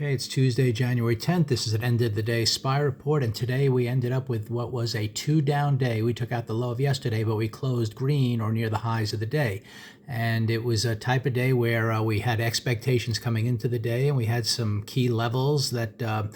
Okay, it's Tuesday, January 10th. This is an end of the day SPY report, and today we ended up with what was a two-down day. We took out the low of yesterday, but we closed green or near the highs of the day. And it was a type of day where we had expectations coming into the day, and we had some key levels that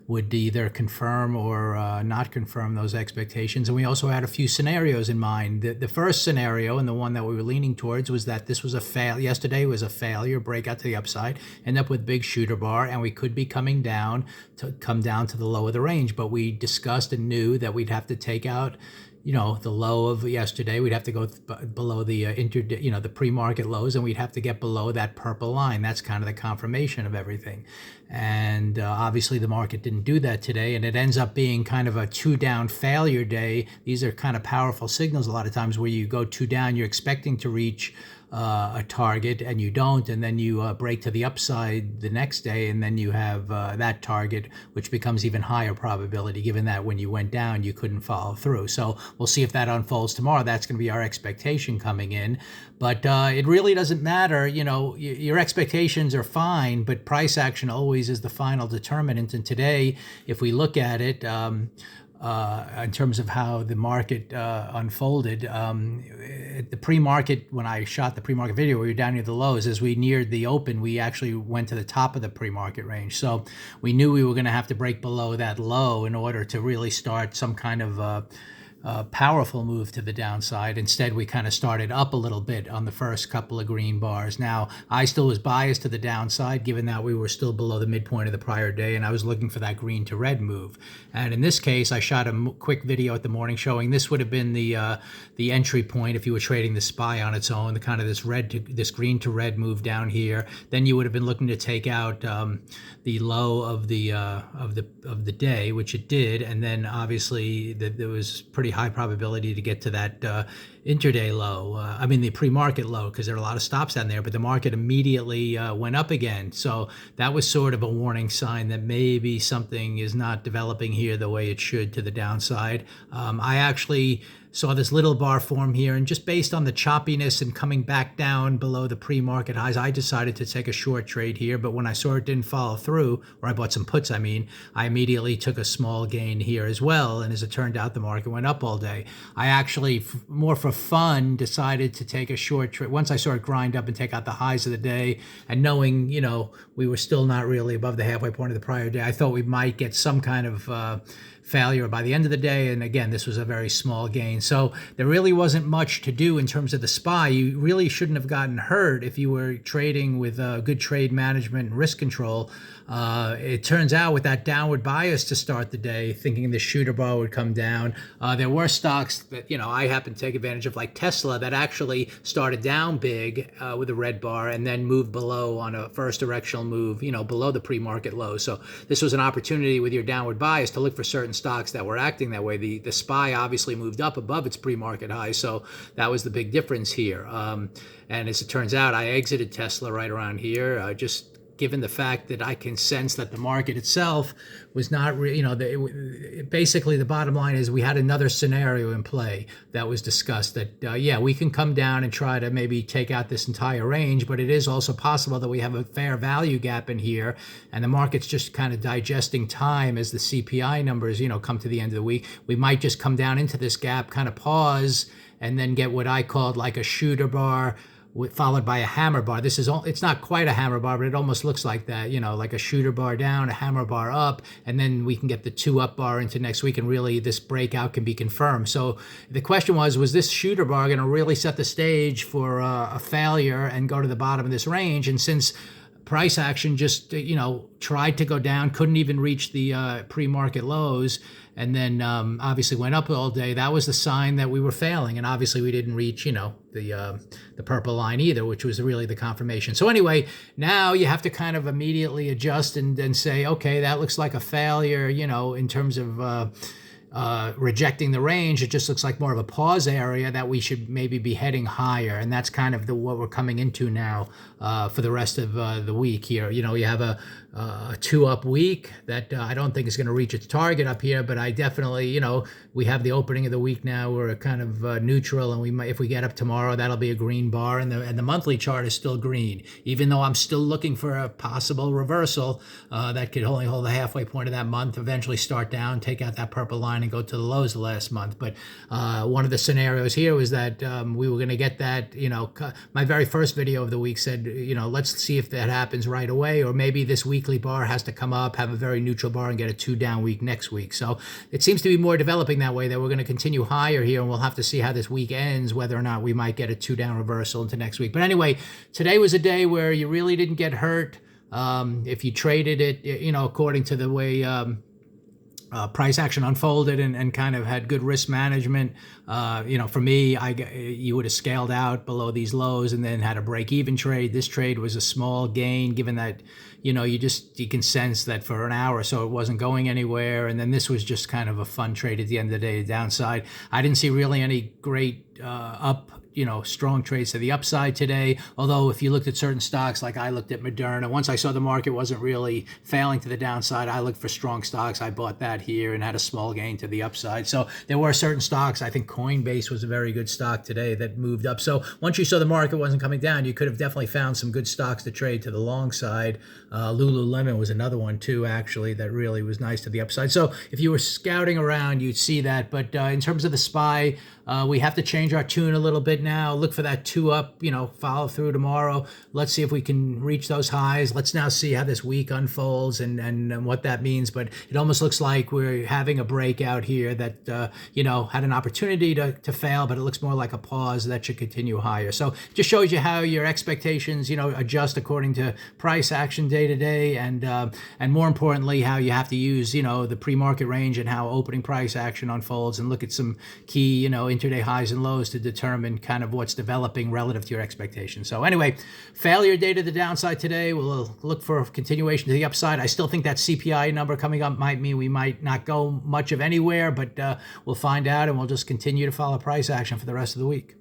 would either confirm or not confirm those expectations. And we also had a few scenarios in mind. The first scenario, and the one that we were leaning towards, was that this was a fail. Yesterday was a failure, breakout to the upside, end up with big shooter bar, and we could be coming down to the low of the range. But we discussed and knew that we'd have to take out the low of yesterday. We'd have to go below the the pre-market lows, and we'd have to get below that purple line. That's kind of the confirmation of everything. And obviously the market didn't do that today, and it ends up being kind of a two-down failure day. These are kind of powerful signals a lot of times where you go two down, you're expecting to reach a target and you don't, and then you break to the upside the next day, and then you have that target, which becomes even higher probability given that when you went down you couldn't follow through. So we'll see if that unfolds tomorrow. That's going to be our expectation coming in, but it really doesn't matter. Your expectations are fine, but price action always is the final determinant. And today, if we look at it in terms of how the market unfolded, the pre-market, when I shot the pre-market video, we were down near the lows. As we neared the open, we actually went to the top of the pre-market range. So we knew we were going to have to break below that low in order to really start some kind of powerful move to the downside. Instead, we kind of started up a little bit on the first couple of green bars. Now, I still was biased to the downside, given that we were still below the midpoint of the prior day, and I was looking for that green to red move. And in this case, I shot a quick video at the morning showing this would have been the entry point if you were trading the SPY on its own, the kind of this green to red move down here. Then you would have been looking to take out the low of the day, which it did, and then obviously there was pretty high probability to get to that intraday low, the pre-market low, because there are a lot of stops down there, but the market immediately went up again. So that was sort of a warning sign that maybe something is not developing here the way it should to the downside. I actually saw this little bar form here, and just based on the choppiness and coming back down below the pre-market highs, I decided to take a short trade here. But when I saw it didn't follow through, or I bought some puts, I immediately took a small gain here as well. And as it turned out, the market went up all day. I actually, more for fun, decided to take a short trade once I saw it grind up and take out the highs of the day, and knowing we were still not really above the halfway point of the prior day, I thought we might get some kind of failure by the end of the day. And again, this was a very small gain. So there really wasn't much to do in terms of the SPY. You really shouldn't have gotten hurt if you were trading with good trade management and risk control. It turns out with that downward bias to start the day, thinking the shooter bar would come down, there were stocks that, I happened to take advantage of, like Tesla, that actually started down big with a red bar and then moved below on a first directional move, below the pre-market low. So this was an opportunity with your downward bias to look for certain stocks that were acting that way. The SPY obviously moved up above its pre-market high, so that was the big difference here. And as it turns out, I exited Tesla right around here, just given the fact that I can sense that the market itself was not, basically the bottom line is we had another scenario in play that was discussed that, we can come down and try to maybe take out this entire range, but it is also possible that we have a fair value gap in here, and the market's just kind of digesting time as the CPI numbers, come to the end of the week. We might just come down into this gap, kind of pause, and then get what I called like a shooter bar, followed by a hammer bar. It's not quite a hammer bar, but it almost looks like that, like a shooter bar down, a hammer bar up, and then we can get the two up bar into next week, and really this breakout can be confirmed. So the question was this shooter bar going to really set the stage for a failure and go to the bottom of this range? And since price action just, tried to go down, couldn't even reach the pre-market lows, and then obviously went up all day, that was the sign that we were failing. And obviously we didn't reach, the purple line either, which was really the confirmation. So anyway, now you have to kind of immediately adjust and say, okay, that looks like a failure, in terms of rejecting the range. It just looks like more of a pause area that we should maybe be heading higher, and that's kind of what we're coming into now for the rest of the week here. You have a two-up week that I don't think is going to reach its target up here, but I definitely, we have the opening of the week now. We're kind of neutral, and we might, if we get up tomorrow, that'll be a green bar, and the monthly chart is still green, even though I'm still looking for a possible reversal that could only hold the halfway point of that month, eventually start down, take out that purple line, and go to the lows of the last month. But one of the scenarios here was that we were going to get that, my very first video of the week said, let's see if that happens right away, or maybe this weekly bar has to come up, have a very neutral bar, and get a 2-down week next week. So it seems to be more developing that way, that we're going to continue higher here, and we'll have to see how this week ends, whether or not we might get a 2-down reversal into next week. But anyway, today was a day where you really didn't get hurt. If you traded it, according to the way price action unfolded and kind of had good risk management. For me, you would have scaled out below these lows and then had a break-even trade. This trade was a small gain, given that, you can sense that for an hour or so it wasn't going anywhere. And then this was just kind of a fun trade at the end of the day, the downside. I didn't see really any great strong trades to the upside today. Although if you looked at certain stocks, like I looked at Moderna, once I saw the market wasn't really failing to the downside, I looked for strong stocks. I bought that here and had a small gain to the upside. So there were certain stocks. I think Coinbase was a very good stock today that moved up. So once you saw the market wasn't coming down, you could have definitely found some good stocks to trade to the long side. Lululemon was another one too, actually, that really was nice to the upside. So if you were scouting around, you'd see that. But in terms of the SPY, we have to change our tune a little bit now. Look for that 2-up, follow through tomorrow. Let's see if we can reach those highs. Let's now see how this week unfolds and what that means. But it almost looks like we're having a breakout here that, had an opportunity to fail, but it looks more like a pause that should continue higher. So it just shows you how your expectations, adjust according to price action day to day. And more importantly, how you have to use, the pre-market range and how opening price action unfolds, and look at some key, intraday highs and lows to determine kind of what's developing relative to your expectations. So anyway, failure day to the downside today. We'll look for a continuation to the upside. I still think that CPI number coming up might mean we might not go much of anywhere, but we'll find out, and we'll just continue to follow price action for the rest of the week.